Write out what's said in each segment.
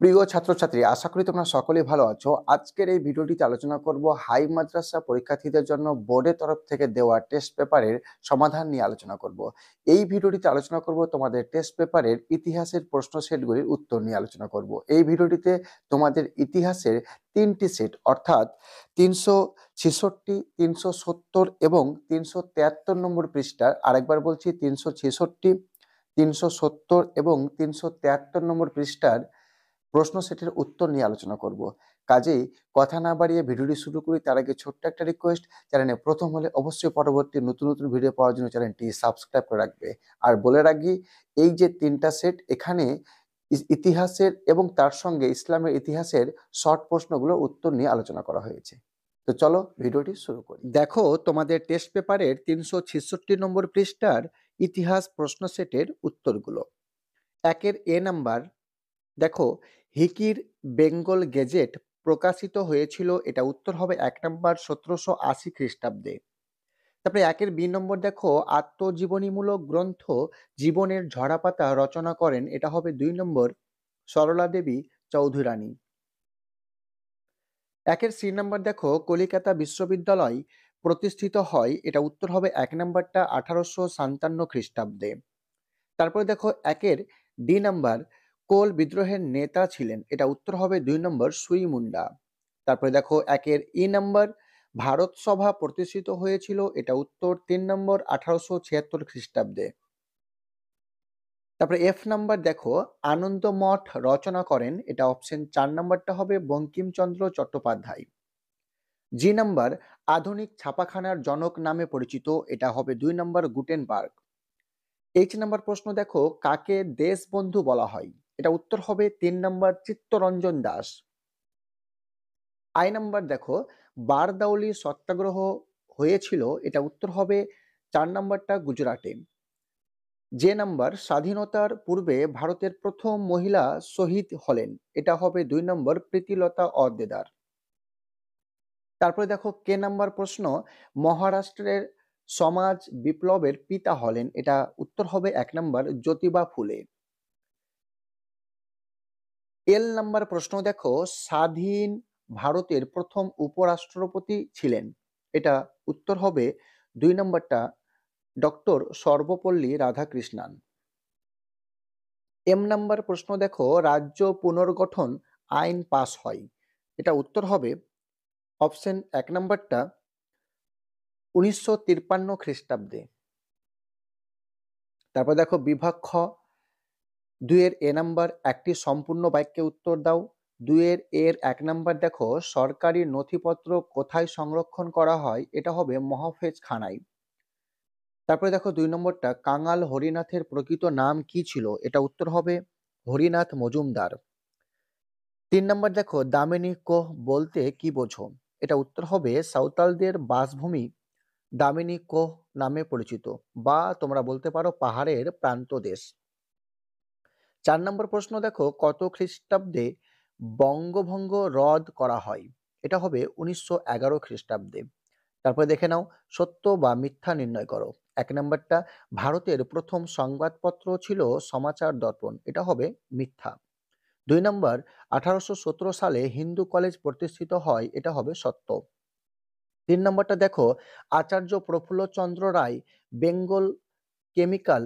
প্রিয় ছাত্রছাত্রী, আশা করি তোমরা সকলেই ভালো আছো। আজকের এই ভিডিওটিতে আলোচনা করব হাই মাদ্রাসা পরীক্ষার্থীদের জন্য বোর্ডের তরফ থেকে দেওয়া টেস্ট পেপারের সমাধান নিয়ে আলোচনা করব। এই ভিডিওটিতে আলোচনা করব তোমাদের টেস্ট পেপারের ইতিহাসের প্রশ্ন সেটগুলির উত্তর নিয়ে আলোচনা করব। এই ভিডিওটিতে তোমাদের ইতিহাসের 3টি সেট অর্থাৎ 366, 370 এবং 373 নম্বর পৃষ্ঠার, আরেকবার বলছি 366, 370 এবং 373 নম্বর পৃষ্ঠার প্রশ্ন সেটের উত্তর নিয়ে আলোচনা করব। কাজেই কথা না বাড়িয়ে ভিডিওটি শুরু করি। তার আগে ছোট্ট একটা রিকোয়েস্ট, চ্যানেলে প্রথম হলে অবশ্যই পরবর্তী নতুন নতুন ভিডিও পাওয়ার জন্য চ্যানেলটি সাবস্ক্রাইব করে রাখবে। আর বলে রাখি, এই যে 3টা সেট, এখানে ইতিহাসের এবং তার সঙ্গে ইসলামের ইতিহাসের শর্ট প্রশ্নগুলোর উত্তর নিয়ে আলোচনা করা হয়েছে। তো চলো ভিডিওটি শুরু করি। দেখো তোমাদের টেস্ট পেপারের 366 নম্বর পৃষ্ঠার ইতিহাস প্রশ্ন সেটের উত্তরগুলো। একের এ নাম্বার, দেখো হিকির বেঙ্গল গেজেট প্রকাশিত হয়েছিল, এটা উত্তর হবে 1 নম্বর 1780 খ্রিস্টাব্দে। তারপরে একের বি নম্বর, দেখো আত্মজীবনীমূলক গ্রন্থ জীবনের ঝরাপাতা রচনা করেন, এটা হবে 2 নম্বর সরলা দেবী চৌধুরানী। একের সি নম্বর, দেখো কলিকাতা বিশ্ববিদ্যালয় প্রতিষ্ঠিত হয়, এটা উত্তর হবে 1 নম্বরটা 1857 খ্রিস্টাব্দে। তারপরে দেখো একের ডি নাম্বার, কোল বিদ্রোহের নেতা ছিলেন, এটা উত্তর হবে 2 নম্বর সুই মুন্ডা। তারপরে দেখো একের ই নাম্বার, ভারত সভা প্রতিষ্ঠিত হয়েছিল, এটা উত্তর 3 নম্বর 1876 খ্রিস্টাব্দে। তারপরে এফ নাম্বার, দেখো আনন্দ মঠ রচনা করেন, এটা অপশন 4 নাম্বারটা হবে বঙ্কিমচন্দ্র চট্টোপাধ্যায়। জি নাম্বার, আধুনিক ছাপাখানার জনক নামে পরিচিত, এটা হবে 2 নম্বর গুটেনবার্গ। এইচ নাম্বার প্রশ্ন, দেখো কাকে দেশবন্ধু বলা হয়, এটা উত্তর হবে 3 নম্বর চিত্তরঞ্জন দাস। আই নাম্বার, দেখো বারদাউলি সত্যাগ্রহ হয়েছিল, এটা উত্তর হবে 4 নম্বরটা গুজরাটে। যে নাম্বার, স্বাধীনতার পূর্বে ভারতের প্রথম মহিলা শহীদ হলেন, এটা হবে 2 নম্বর প্রীতিলতা ওয়াদ্দেদার। তারপরে দেখো কে নাম্বার প্রশ্ন, মহারাষ্ট্রের সমাজ বিপ্লবের পিতা হলেন, এটা উত্তর হবে 1 নম্বর জ্যোতিবা ফুলে। এল নাম্বার প্রশ্ন, দেখো স্বাধীন ভারতের প্রথম উপরাষ্ট্রপতি ছিলেন, এটা উত্তর হবে 2 নম্বরটা doctor Sarvepalli Radhakrishnan. M number প্রশ্ন, দেখো রাজ্য পুনর্গঠন আইন পাস হয়, এটা উত্তর হবে অপশন 1 নম্বরটা 1953 খ্রিস্টাব্দে। তারপর দেখো বিভাগ খ, 2 এর এ নাম্বার, একটি সম্পূর্ণ বাক্যে উত্তর দাও। 2 এর এর 1 নাম্বার, দেখো সরকারি নথিপত্র কোথায় সংরক্ষণ করা হয়, এটা হবে মহাফেজ খানায়। তারপরে দেখো 2 নম্বরটা, কাঙাল হরিনাথের প্রকৃত নাম কি ছিল, এটা উত্তর হবে হরিনাথ মজুমদার। 3 নম্বর, দেখো দামিনী কোহ বলতে কি বোঝো, এটা উত্তর হবে সাঁওতালদের বাসভূমি দামিনী কোহ নামে পরিচিত, বা তোমরা বলতে পারো পাহাড়ের প্রান্ত দেশ। 4 নম্বর প্রশ্ন, দেখো কত খ্রিস্টাব্দে বঙ্গভঙ্গ রদ করা হয়, এটা হবে 1911 খ্রিস্টাব্দে। তারপরে দেখে নাও সত্য বা মিথ্যা নির্ণয় করো। 1 নম্বরটা, ভারতের প্রথম সংবাদপত্র ছিল সমাচার দর্পণ, এটা হবে মিথ্যা। 2 নম্বর, 1817 সালে হিন্দু কলেজ প্রতিষ্ঠিত হয়, এটা হবে সত্য। 3 নম্বরটা, দেখো আচার্য প্রফুল্লচন্দ্র রায় বেঙ্গল কেমিক্যাল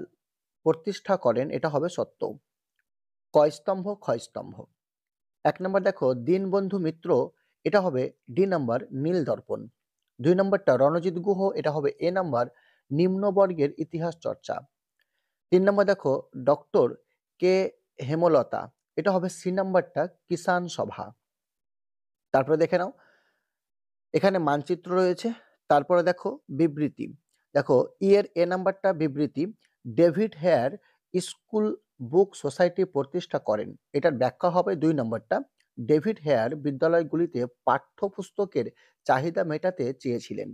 প্রতিষ্ঠা করেন, এটা হবে সত্য। কয় স্তম্ভ ক্ষয় স্তম্ভ। 1 নম্বর, দেখো দীনবন্ধু মিত্র, এটা হবে ডি নাম্বার নীল দর্পণ। 2 নম্বরটা রণজিৎ গুহ, এটা হবে এ নাম্বার নিম্নবর্গের ইতিহাস চর্চা। 3 নম্বর, দেখো ডক্টর কে হেমলতা, এটা হবে সি নাম্বারটা কিষান সভা। তারপরে দেখে নাও এখানে মানচিত্র রয়েছে। তারপরে দেখো বিবৃতি, দেখো ই এর এ নাম্বারটা বিবৃতি, David Hare school book society প্রতিষ্ঠা করেন, এটার ব্যাখ্যা হবে 2 নম্বরটা, ডেভিড হেয়ার বিদ্যালয়গুলিতে পাঠ্যপুস্তকের চাহিদা মেটাতে চেয়েছিলেন।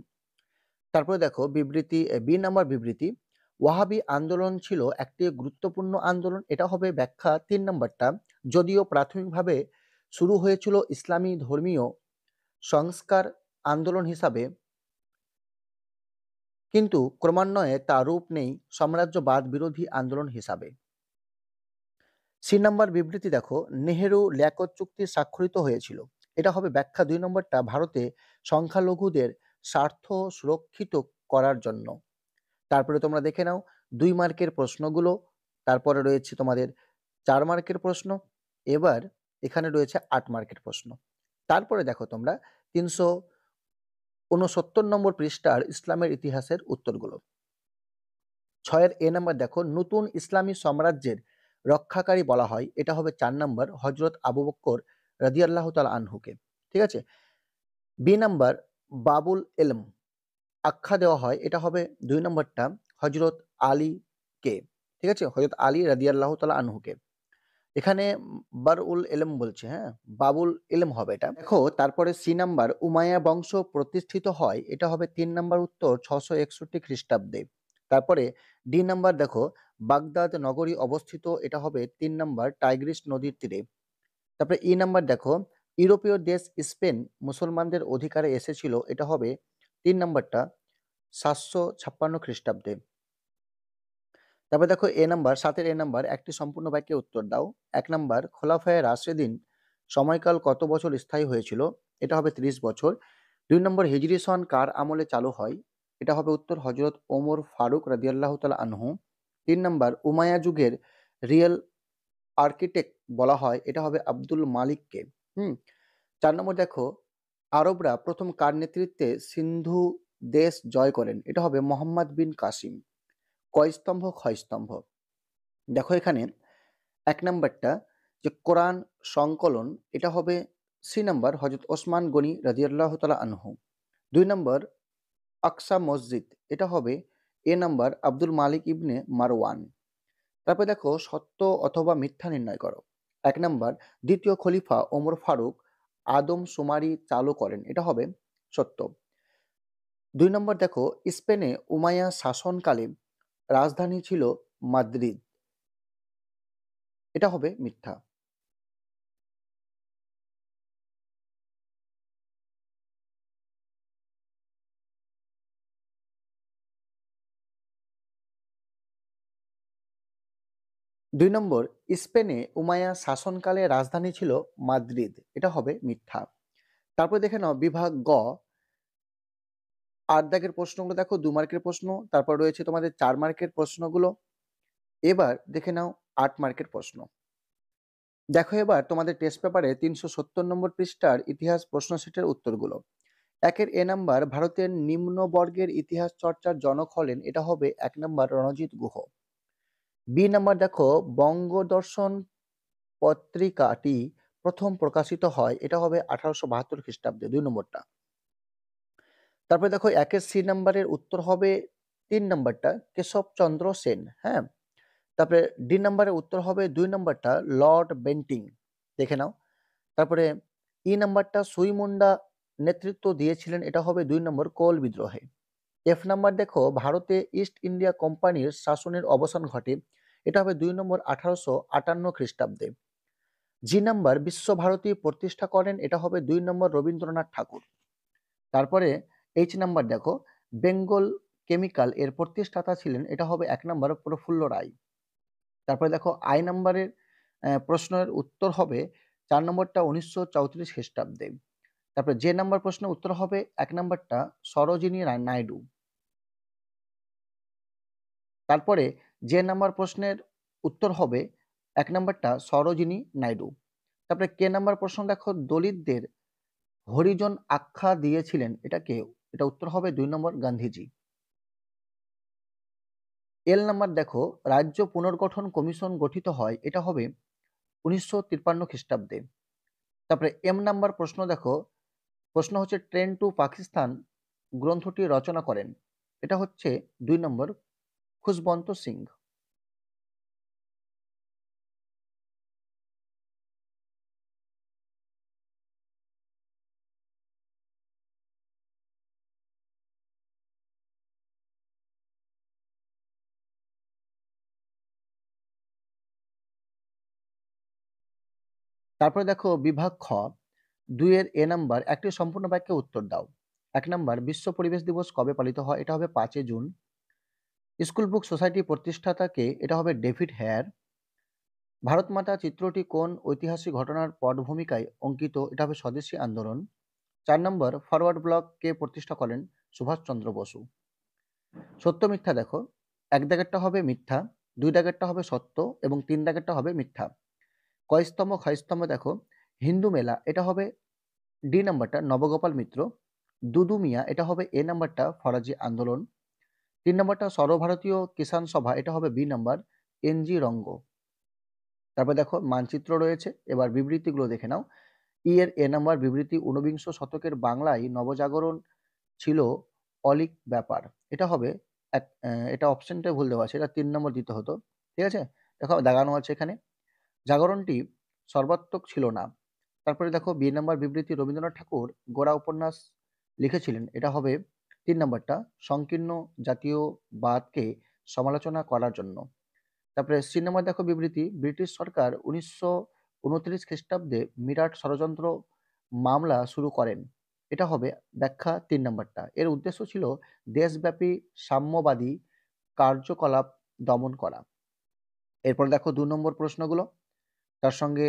তারপরে দেখো বিবৃতি বি নাম্বার বিবৃতি, ওয়াহাবি আন্দোলন ছিল একটি গুরুত্বপূর্ণ আন্দোলন, এটা হবে ব্যাখ্যা 3 নম্বরটা, যদিও প্রাথমিকভাবে শুরু হয়েছিল ইসলামী ধর্মীয় সংস্কার আন্দোলন হিসাবে, কিন্তু ক্রমান্বয়ে তা রূপ নেই সাম্রাজ্যবাদ বিরোধী আন্দোলন হিসাবে। সি নাম্বার বিবৃতি দেখো, নেহেরু লিয়াকত চুক্তি স্বাক্ষরিত হয়েছিল। এটা হবে ব্যাখ্যা। 2 নম্বরটা ভারতে সংখ্যালঘুদের স্বার্থ সুরক্ষিত করার জন্য। তারপরে তোমরা দেখে নাও 2 মার্কের প্রশ্নগুলো। তারপরে রয়েছে তোমাদের 4 মার্কের প্রশ্ন। এবার এখানে রয়েছে 8 মার্কের প্রশ্ন। তারপরে দেখো তোমরা 369 নম্বর পৃষ্ঠার ইসলামের ইতিহাসের উত্তরগুলো। 6 এর এ নাম্বার দেখো, নতুন ইসলামী সাম্রাজ্যের রক্ষাকারী বলা হয়। এটা হবে 4 নাম্বার হযরত আবু বকর রাদিয়াল্লাহু তাআলা আনহুকে। ঠিক আছে। বি নাম্বার বাবুল ইলম আখ্যা দেওয়া হয়। এটা হবে 2 নম্বরটা হযরত আলীকে। ঠিক আছে, হযরত আলী রাদিয়াল্লাহু তাআলা আনহুকে। এখানে বারউল ইলম বলছে, হ্যাঁ, বাবুল ইলম হবে এটা। দেখো তারপরে সি নাম্বার উমাইয়া বংশ প্রতিষ্ঠিত হয়। এটা হবে 3 নাম্বার উত্তর 661 খ্রিস্টাব্দে। তারপরে ডি নাম্বার দেখো, বাগদাদ নগরী অবস্থিত। এটা হবে 3 নাম্বার টাইগ্রিস নদীর তীরে। তারপরে ই নাম্বার দেখো, ইউরোপীয় দেশ স্পেন মুসলমানদের অধিকারে এসেছিল। এটা হবে 3 নাম্বারটা 756 খ্রিস্টাব্দে। তারপরে দেখো এ নাম্বার 7 এর এ নাম্বার, একটি সম্পূর্ণ বাক্যে উত্তর দাও। 1 নাম্বার খোলাফায়ে রাশেদিন সময়কাল কত বছর স্থায়ী হয়েছিল? এটা হবে 30 বছর। 2 নম্বর হিজরি সন কার আমলে চালু হয়? এটা হবে উত্তর হযরত ওমর ফারুক রাদিয়াল্লাহু তাআলা আনহু। 3 নাম্বার উমাইয়া যুগের রিয়েল আর্কিটেক্ট বলা হয়। এটা হবে আব্দুল মালিককে। 4 নম্বর দেখো, আরবরা প্রথম কার নেতৃত্বে সিন্ধু দেশ জয় করেন? এটা হবে মোহাম্মদ বিন কাসিম। কয় স্তম্ভ? ক্ষয় স্তম্ভ। দেখো এখানে 1 নাম্বারটা যে কোরআন সংকলন, এটা হবে সি নাম্বার হযরত ওসমান গনি রাদিয়াল্লাহু তাআলা আনহু। 2 নম্বর আকসা মসজিদ, এটা হবে এ নাম্বার আব্দুল মালিক ইবনে মারওয়ান। তারপরে দেখো সত্য অথবা মিথ্যা নির্ণয় করো। 1 নাম্বার দ্বিতীয় খলিফা ওমর ফারুক আদমশুমারি চালু করেন। এটা হবে সত্য। 2 নম্বর দেখো, স্পেনে উমাইয়া শাসনকালে রাজধানী ছিল মাদ্রিদ। এটা হবে মিথ্যা। 2 নম্বর, স্পেনে উমাইয়া শাসনকালে রাজধানী ছিল মাদ্রিদ। এটা হবে মিথ্যা। তারপরে দেখে নাও বিভাগ গ, 8 দাগের প্রশ্নগুলো দেখো, 2 মার্কের প্রশ্ন। তারপর রয়েছে তোমাদের 4 মার্কের প্রশ্নগুলো। এবার দেখে নাও 8 মার্কের প্রশ্ন। দেখো এবার তোমাদের টেস্ট পেপারে 370 নম্বর পৃষ্ঠার ইতিহাস প্রশ্ন সেটের উত্তরগুলো। 1 এর এ নাম্বার, ভারতের নিম্নবর্গের ইতিহাস চর্চার জনক হলেন? এটা হবে 1 number Ranajit Guha. B number দেখো, বঙ্গদর্শন পত্রিকাটি প্রথম প্রকাশিত হয়। এটা হবে 1872 খ্রিস্টাব্দে। 2 নম্বরটা। তারপরে দেখো 1 এর সি নাম্বারের উত্তর হবে 3 নাম্বারটা কেশবচন্দ্র সেন। হ্যাঁ। তারপরে ডি নাম্বারের উত্তর হবে 2 নাম্বারটা লর্ড বেন্টিং। দেখে নাও। তারপরে ই নাম্বারটা সুইমুন্ডা নেতৃত্ব দিয়েছিলেন। এটা হবে 2 নম্বর কোল বিদ্রোহে। এফ নাম্বার দেখো, ভারতে ইস্ট ইন্ডিয়া কোম্পানির শাসনের অবসান ঘটে। এটা হবে 2 নম্বর 1858 খ্রিস্টাব্দে। জি নাম্বার বিশ্বভারতী প্রতিষ্ঠা করেন। এটা হবে 2 নম্বর রবীন্দ্রনাথ ঠাকুর। তারপরে এইচ নাম্বার দেখো, বেঙ্গল কেমিক্যাল এর প্রতিষ্ঠাতা ছিলেন। এটা হবে 1 নম্বর প্রফুল্ল রায়। তারপরে দেখো আই নাম্বারের প্রশ্নের উত্তর হবে 4 নম্বরটা 1934 খ্রিস্টাব্দে। তারপরে যে নাম্বার প্রশ্নের উত্তর হবে 1 নাম্বারটা সরোজিনী নাইডু। তারপরে যে নাম্বার প্রশ্নের উত্তর হবে 1 নাম্বারটা সরোজিনী নাইডু। তারপরে কে নাম্বার প্রশ্ন দেখো, দলিতদের হরিজন আখ্যা দিয়েছিলেন। এটা কে? এটা উত্তর হবে 2 নম্বর গান্ধীজি। এল নাম্বার দেখো, রাজ্য পুনর্গঠন কমিশন গঠিত হয়। এটা হবে 1953 খ্রিস্টাব্দে। তারপরে এম নাম্বার প্রশ্ন দেখো, প্রশ্ন হচ্ছে ট্রেন টু পাকিস্তান গ্রন্থটি রচনা করেন। এটা হচ্ছে 2 নম্বর খুশবন্ত সিং। তারপরে দেখো বিভাগ খ, 2 এর এ নাম্বার, একটি সম্পূর্ণ বাক্যে উত্তর দাও। 1 নাম্বার বিশ্ব পরিবেশ দিবস কবে পালিত হয়? এটা হবে 5 জুন। স্কুল বুক সোসাইটি প্রতিষ্ঠাতা কে? এটা হবে ডেভিড হেয়ার। ভারত মাতা চিত্রটি কোন ঐতিহাসিক ঘটনার পটভূমিকায় অঙ্কিত? এটা হবে স্বদেশী আন্দোলন। 4 নম্বর ফরওয়ার্ড ব্লক কে প্রতিষ্ঠা করেন? সুভাষচন্দ্র বসু। সত্য মিথ্যা দেখো, 1 দাগেরটা হবে মিথ্যা, 2 দাগেরটা হবে সত্য এবং 3 দাগেরটা হবে মিথ্যা। কয়স্তম্ভ ক্ষয়স্তম্ভ দেখো, হিন্দু মেলা এটা হবে ডি নাম্বারটা নবগোপাল মিত্র। দুদু মিয়া এটা হবে এ নাম্বারটা ফরাজি আন্দোলন। 3 নাম্বারটা সর্বভারতীয় কিষাণ সভা এটা হবে বি নাম্বার এনজি রঙ্গ। তারপর দেখো মানচিত্র রয়েছে, এবার বিবৃতিগুলো দেখে নাও। এর এ নাম্বার বিবৃতি, ঊনবিংশ শতকের বাংলায় নবজাগরণ ছিল অলীক ব্যাপার। এটা হবে এটা অপশনটা ভুল দেওয়া আছে, এটা 3 নম্বর দিতে হতো। ঠিক আছে, দেখো দেখানো আছে এখানে, জাগরণটি সর্বাত্মক ছিল না। তারপরে দেখো বি নাম্বার বিবৃতি, রবীন্দ্রনাথ ঠাকুর গোড়া উপন্যাস লিখেছিলেন। এটা হবে 3 নাম্বারটা সংকীর্ণ জাতীয়বাদকে সমালোচনা করার জন্য। তারপরে সি নাম্বার দেখো বিবৃতি, ব্রিটিশ সরকার 1929 খ্রিস্টাব্দে মিরাট ষড়যন্ত্র মামলা শুরু করেন। এটা হবে ব্যাখ্যা 3 নাম্বারটা। এর উদ্দেশ্য ছিল দেশব্যাপী সাম্যবাদী কার্যকলাপ দমন করা। এরপর দেখো 2 নম্বর প্রশ্নগুলো, তার সঙ্গে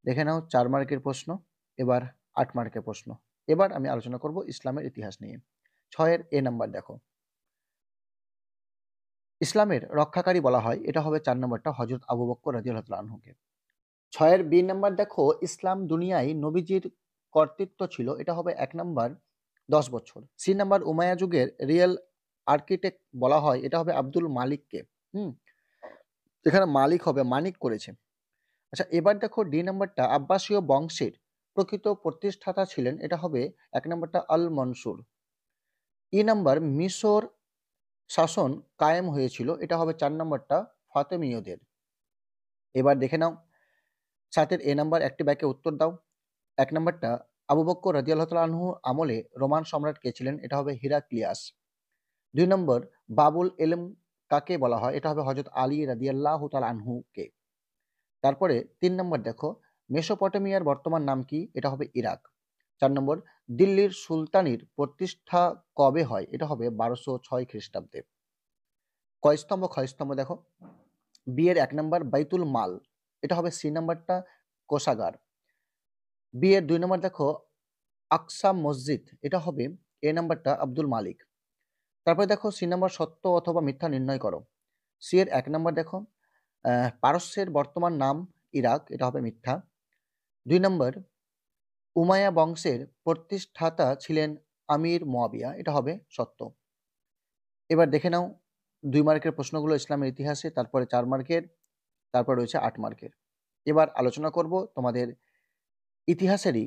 দেখে নাও 4 মার্কের প্রশ্ন, এবার 8 মার্কের প্রশ্ন। এবার আমি আলোচনা করব ইসলামের ইতিহাস নিয়ে। 6 এর এ নাম্বার দেখো, ইসলামের রক্ষাকারী বলা হয়। এটা হবে 4 নম্বরটা হযরত আবু বকর রাদিয়াল্লাহু তাআলা আনহুকে। 6 এর বি নাম্বার দেখো, ইসলাম দুনিয়ায় নবীজির কর্তৃত্ব ছিল। এটা হবে 1 নাম্বার 10 বছর। সি নাম্বার উমাইয়া যুগের রিয়েল আর্কিটেক্ট বলা হয়। এটা হবে আব্দুল মালিককে। হুম, এখানে মালিক হবে, মানিক করেছে। আচ্ছা, এবার দেখো ডি নাম্বারটা, আব্বাসীয় বংশের প্রকৃত প্রতিষ্ঠাতা ছিলেন। এটা হবে 1 নাম্বারটা আল মনসুর। ই নাম্বার মিশর শাসন কায়েম হয়েছিল। এটা হবে 4 নাম্বারটা ফাতেমীয়দের। এবার দেখে নাও 7 এর এ নাম্বার, একটি বাক্যে উত্তর দাও। 1 নাম্বারটা, আবু বকর রাদিয়াল্লাহু তাআলা আনহু আমলে রোমান সম্রাট কে ছিলেন? এটা হবে হিরাক্লিয়াস। 2 নম্বর, বাবুল এলম কাকে বলা হয়? এটা হবে হযরত আলী রাদিয়াল্লাহু তাআলা আনহুকে। তারপরে 3 নম্বর দেখো, মেসোপটেমিয়ার বর্তমান নাম কি? এটা হবে ইরাক। 4 নম্বর, দিল্লির সুলতানির প্রতিষ্ঠা কবে হয়? এটা হবে 1206 খ্রিস্টাব্দে। কয়স্তম্ভ ক্ষয়স্তম্ভ দেখো, বি এর 1 নম্বর বাইতুল মাল, এটা হবে সি নাম্বারটা কোষাগার। বি এর 2 নম্বর দেখো আকসা মসজিদ, এটা হবে এ নাম্বারটা আব্দুল মালিক। তারপরে দেখো সি নাম্বার সত্য অথবা মিথ্যা নির্ণয় করো। সি এর 1 নাম্বার দেখো, পারস্যের বর্তমান নাম ইরাক, এটা হবে মিথ্যা। 2 নম্বর, উমাইয়া বংশের প্রতিষ্ঠাতা ছিলেন আমির মুয়াবিয়া, এটা হবে সত্য। এবার দেখে নাও 2 মার্কের প্রশ্নগুলো ইসলামের ইতিহাসে, তারপরে 4 মার্কের, তারপর রয়েছে 8 মার্কের। এবার আলোচনা করব তোমাদের ইতিহাসেরই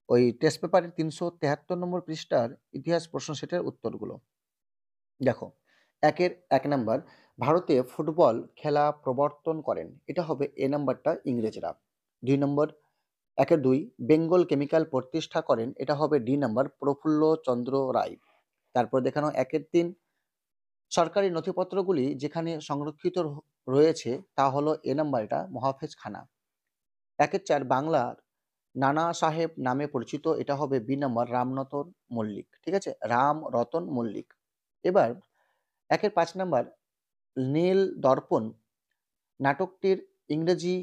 ওই টেস্ট পেপারের 373 নম্বর পৃষ্ঠার ইতিহাস প্রশ্ন সেটের উত্তরগুলো। দেখো 1 এর 1 নাম্বার, ভারতে ফুটবল খেলা প্রবর্তন করেন। এটা হবে এ নাম্বারটা ইংরেজরা। 2 নম্বর, 1 এর 2, বেঙ্গল কেমিক্যাল প্রতিষ্ঠা করেন। এটা হবে ডি নাম্বার প্রফুল্ল চন্দ্র রায়। তারপর দেখানো 1 এর 3, সরকারি নথিপত্রগুলি যেখানে সংরক্ষিত রয়েছে তা হলো এ নাম্বারটা মহাফেজ খানা। 1 এর 4, বাংলার নানা সাহেব নামে পরিচিত। এটা হবে বি নাম্বার রামরতন মল্লিক। ঠিক আছে, রাম রতন মল্লিক। এবার 1 এর 5 নাম্বার, নীল দর্পণ নাটকটির ইংরেজি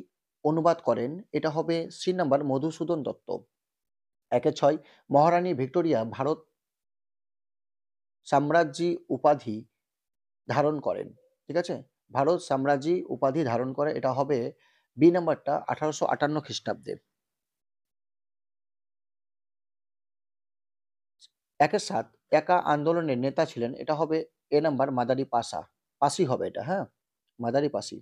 অনুবাদ করেন। এটা হবে সি নাম্বার মধুসূদন দত্ত। 1 এর 6, মহারানী ভিক্টোরিয়া ভারত সাম্রাজ্যী উপাধি ধারণ করেন। ঠিক আছে, ভারত সাম্রাজ্যী উপাধি ধারণ করে। এটা হবে বি নাম্বারটা 1858 খ্রিস্টাব্দে। 1 এর 7, একা আন্দোলনের নেতা ছিলেন। এটা হবে এ নাম্বার মাদারি পাশা, পাসি হবে এটা, হ্যাঁ, মাদারি পাসি।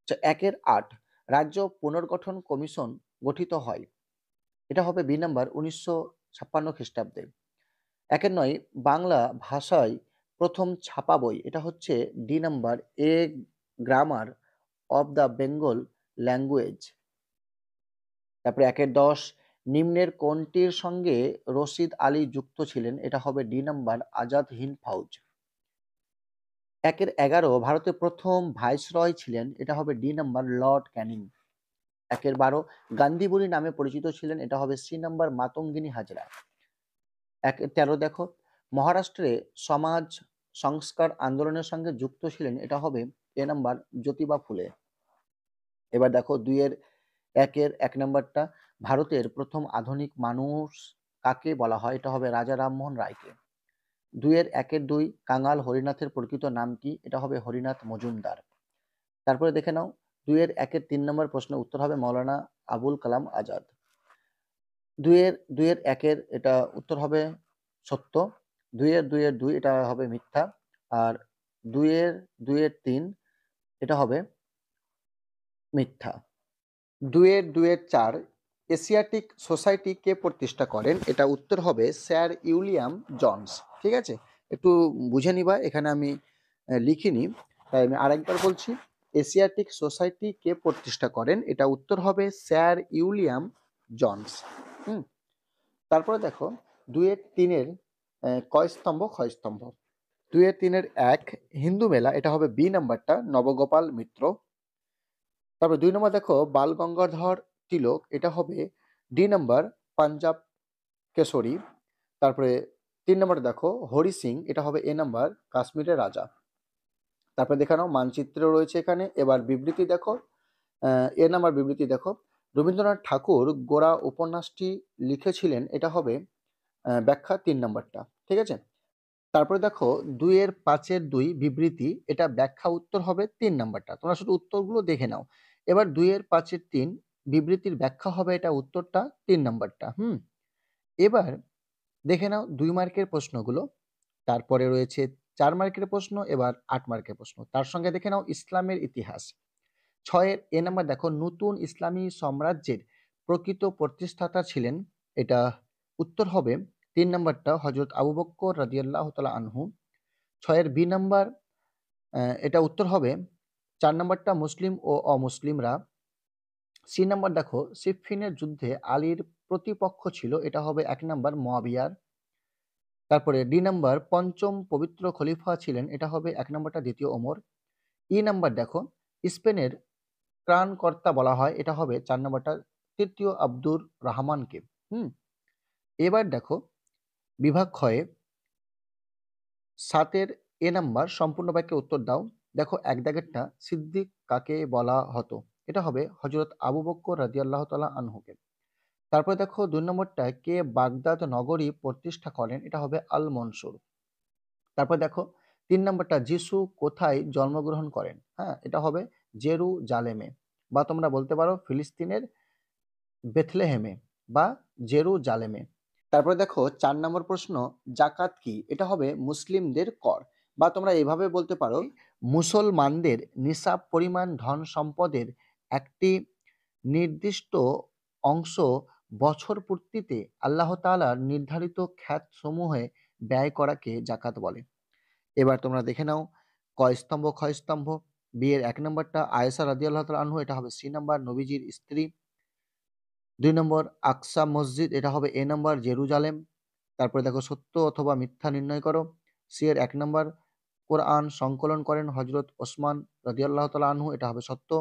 আচ্ছা, 1 এর 8, রাজ্য পুনর্গঠন কমিশন গঠিত হয়। এটা হবে বি নাম্বার 1956 খ্রিস্টাব্দে। 1 এর 9, বাংলা ভাষায় প্রথম ছাপা বই। এটা হচ্ছে D number a grammar of the Bengal language. তারপরে 1 এর 10, নিম্নের কোনটির সঙ্গে রশিদ আলী যুক্ত ছিলেন? এটা হবে ডি নাম্বার আজাদ হিন্দ ফৌজ। 1 এর 11, ভারতের প্রথম ভাইসরয় ছিলেন। এটা হবে ডি নাম্বার লর্ড ক্যানিং। 1 এর 12, গান্ধী বুড়ি নামে পরিচিত ছিলেন। এটা হবে সি নাম্বার মাতঙ্গিনী হাজরা। 1 এর 13 দেখো, মহারাষ্ট্রে সমাজ সংস্কার আন্দোলনের সঙ্গে যুক্ত ছিলেন। এটা হবে এ নাম্বার জ্যোতিবা ফুলে। এবার দেখো 2-এর 1 নাম্বারটা, ভারতের প্রথম আধুনিক মানুষ কাকে বলা হয়? এটা হবে রাজা রামমোহন রায়কে। 2-এর 2 কাঙাল হরিনাথের প্রকৃত নাম কি? এটা হবে হরিনাথ মজুমদার। তারপরে দেখে নাও 2-এর 3 নম্বর প্রশ্নের উত্তর হবে মৌলানা আবুল কালাম আজাদ। 2-এর 1 এটা উত্তর হবে সত্য। 2-এর 2 এটা হবে মিথ্যা। আর 2-এর 3 এটা হবে মিথ্যা। 2-এর 4 এশিয়াটিক সোসাইটি কে প্রতিষ্ঠা করেন? এটা উত্তর হবে স্যার উইলিয়াম জোন্স। ঠিক আছে, একটু বুঝে নিবা, এখানে আমি লিখিনি, তাই আমি আরেকবার বলছি। এশিয়াটিক সোসাইটি কে প্রতিষ্ঠা করেন? এটা উত্তর হবে স্যার উইলিয়াম জোন্স। তারপরে দেখো 2-এর 3 কয় স্তম্ভ ক্ষয় স্তম্ভ? 2-এর 3 হিন্দু মেলা, এটা হবে বি নাম্বারটা, নবগোপাল মিত্র। তারপর 2 নম্বর দেখো বাল গঙ্গাধর তিলক, এটা হবে ডি নাম্বার, পাঞ্জাব কেশরী। তারপরে 3 নম্বরে দেখো হরি সিং, এটা হবে এ নাম্বার, কাশ্মীরের রাজা। তারপরে দেখে নাও মানচিত্র রয়েছে এখানে। এবার বিবৃতি দেখো, এ নাম্বার বিবৃতি দেখো, রবীন্দ্রনাথ ঠাকুর গোরা উপন্যাসটি লিখেছিলেন, এটা হবে ব্যাখ্যা 3 নাম্বারটা। ঠিক আছে, তারপরে দেখো 2-এর 5-এর 2 বিবৃতি, এটা ব্যাখ্যা উত্তর হবে 3 নাম্বারটা। তোমরা শুধু উত্তরগুলো দেখে নাও। এবার 2-এর 5-এর 3 বিবৃতির ব্যাখ্যা হবে এটা উত্তরটা 3 নাম্বারটা। এবার দেখে নাও 2 মার্কের প্রশ্নগুলো, তারপরে রয়েছে 4 মার্কের প্রশ্ন, এবার 8 মার্কের প্রশ্ন। তার সঙ্গে দেখে নাও ইসলামের ইতিহাস। 6-এর নাম্বার দেখো নতুন ইসলামী সাম্রাজ্যের প্রকৃত প্রতিষ্ঠাতা ছিলেন, এটা উত্তর হবে 3 নাম্বারটা, হযরত আবু বকর রাদিয়াল্লাহু তাআলা আনহু। 6-এর নাম্বার এটা উত্তর হবে 4 নাম্বারটা, মুসলিম ও অমুসলিমরা। সি নাম্বার দেখো সিফফিনের যুদ্ধে আলীর প্রতিপক্ষ ছিল, এটা হবে 1 নাম্বার, মুয়াবিয়ার। তারপরে ডি নাম্বার পঞ্চম পবিত্র খলিফা ছিলেন, এটা হবে 1 নাম্বারটা, দ্বিতীয় ওমর। ই নাম্বার দেখো স্পেনের ত্রাণকর্তা বলা হয়, এটা হবে 4 নাম্বারটা, তৃতীয় আব্দুর রহমানকে। এবার দেখো বিভাগ ক্ষয়ে 7-এর নাম্বার সম্পূর্ণ বাক্যে উত্তর দাও। দেখো 1 দাগেরটা সিদ্দিক কাকে বলা হতো? এটা হবে হযরত আবু বকর রাদিয়াল্লাহু তাআলা আনহুকে। তারপরে দেখো 2 নম্বরটা কে বাগদাদ নগরী প্রতিষ্ঠা করেন? এটা হবে আল মনসুর। তারপর দেখো 3 নম্বরটা যিশু কোথায় জন্মগ্রহণ করেন? এটা হবে জেরুজালেমে, বা তোমরা বলতে পারো ফিলিস্তিনের বেথলেহেমে বা জেরুজালেমে। তারপরে দেখো 4 নম্বর প্রশ্ন, জাকাত কি? এটা হবে মুসলিমদের কর, বা তোমরা এভাবে বলতে পারো মুসলমানদের নিসাব পরিমাণ ধন সম্পদের একটি নির্দিষ্ট অংশ বছর পূর্তিতে আল্লাহ তাআলার নির্ধারিত খাতসমূহে ব্যয় করাকে জাকাত বলে। এবার তোমরা দেখে নাও ক স্তম্ভ খ স্তম্ভ। বিয়ের 1 নম্বরটা আয়েশা রাদিয়াল্লাহু তাআলা আনহু, এটা হবে সি নাম্বার, নবীজির স্ত্রী। 2 নম্বর আকসা মসজিদ, এটা হবে এ নাম্বার, জেরুজালেম। তারপরে দেখো সত্য অথবা মিথ্যা নির্ণয় করো। সি এর 1 নাম্বার, কোরআন সংকলন করেন হযরত ওসমান রাদিয়াল্লাহু তাআলা আনহু, এটা হবে সত্য।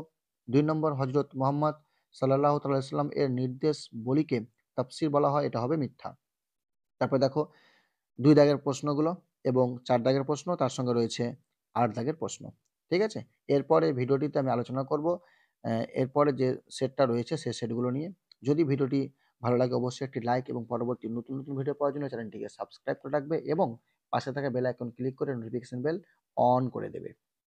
2 নম্বর হযরত মুহাম্মদ সাল্লাল্লাহু তাআলা আলাইহি ওয়াসাল্লাম এর নির্দেশ বলিকে তাফসীর বলা হয়, এটা হবে মিথ্যা। তারপরে দেখো 2 দাগের প্রশ্নগুলো এবং 4 দাগের প্রশ্ন, তার সঙ্গে রয়েছে 8 দাগের প্রশ্ন। ঠিক আছে? এরপরে ভিডিওটিতে আমি আলোচনা করব এরপরে যে সেটটা রয়েছে সেই সেটগুলো নিয়ে। যদি ভিডিওটি ভালো লাগে অবশ্যই একটি লাইক এবং পরবর্তী নতুন ভিডিও পাওয়ার জন্য চ্যানেলটিকে সাবস্ক্রাইব করে রাখবে এবং পাশে থাকা বেল আইকন ক্লিক করে নোটিফিকেশন বেল অন করে দেবে।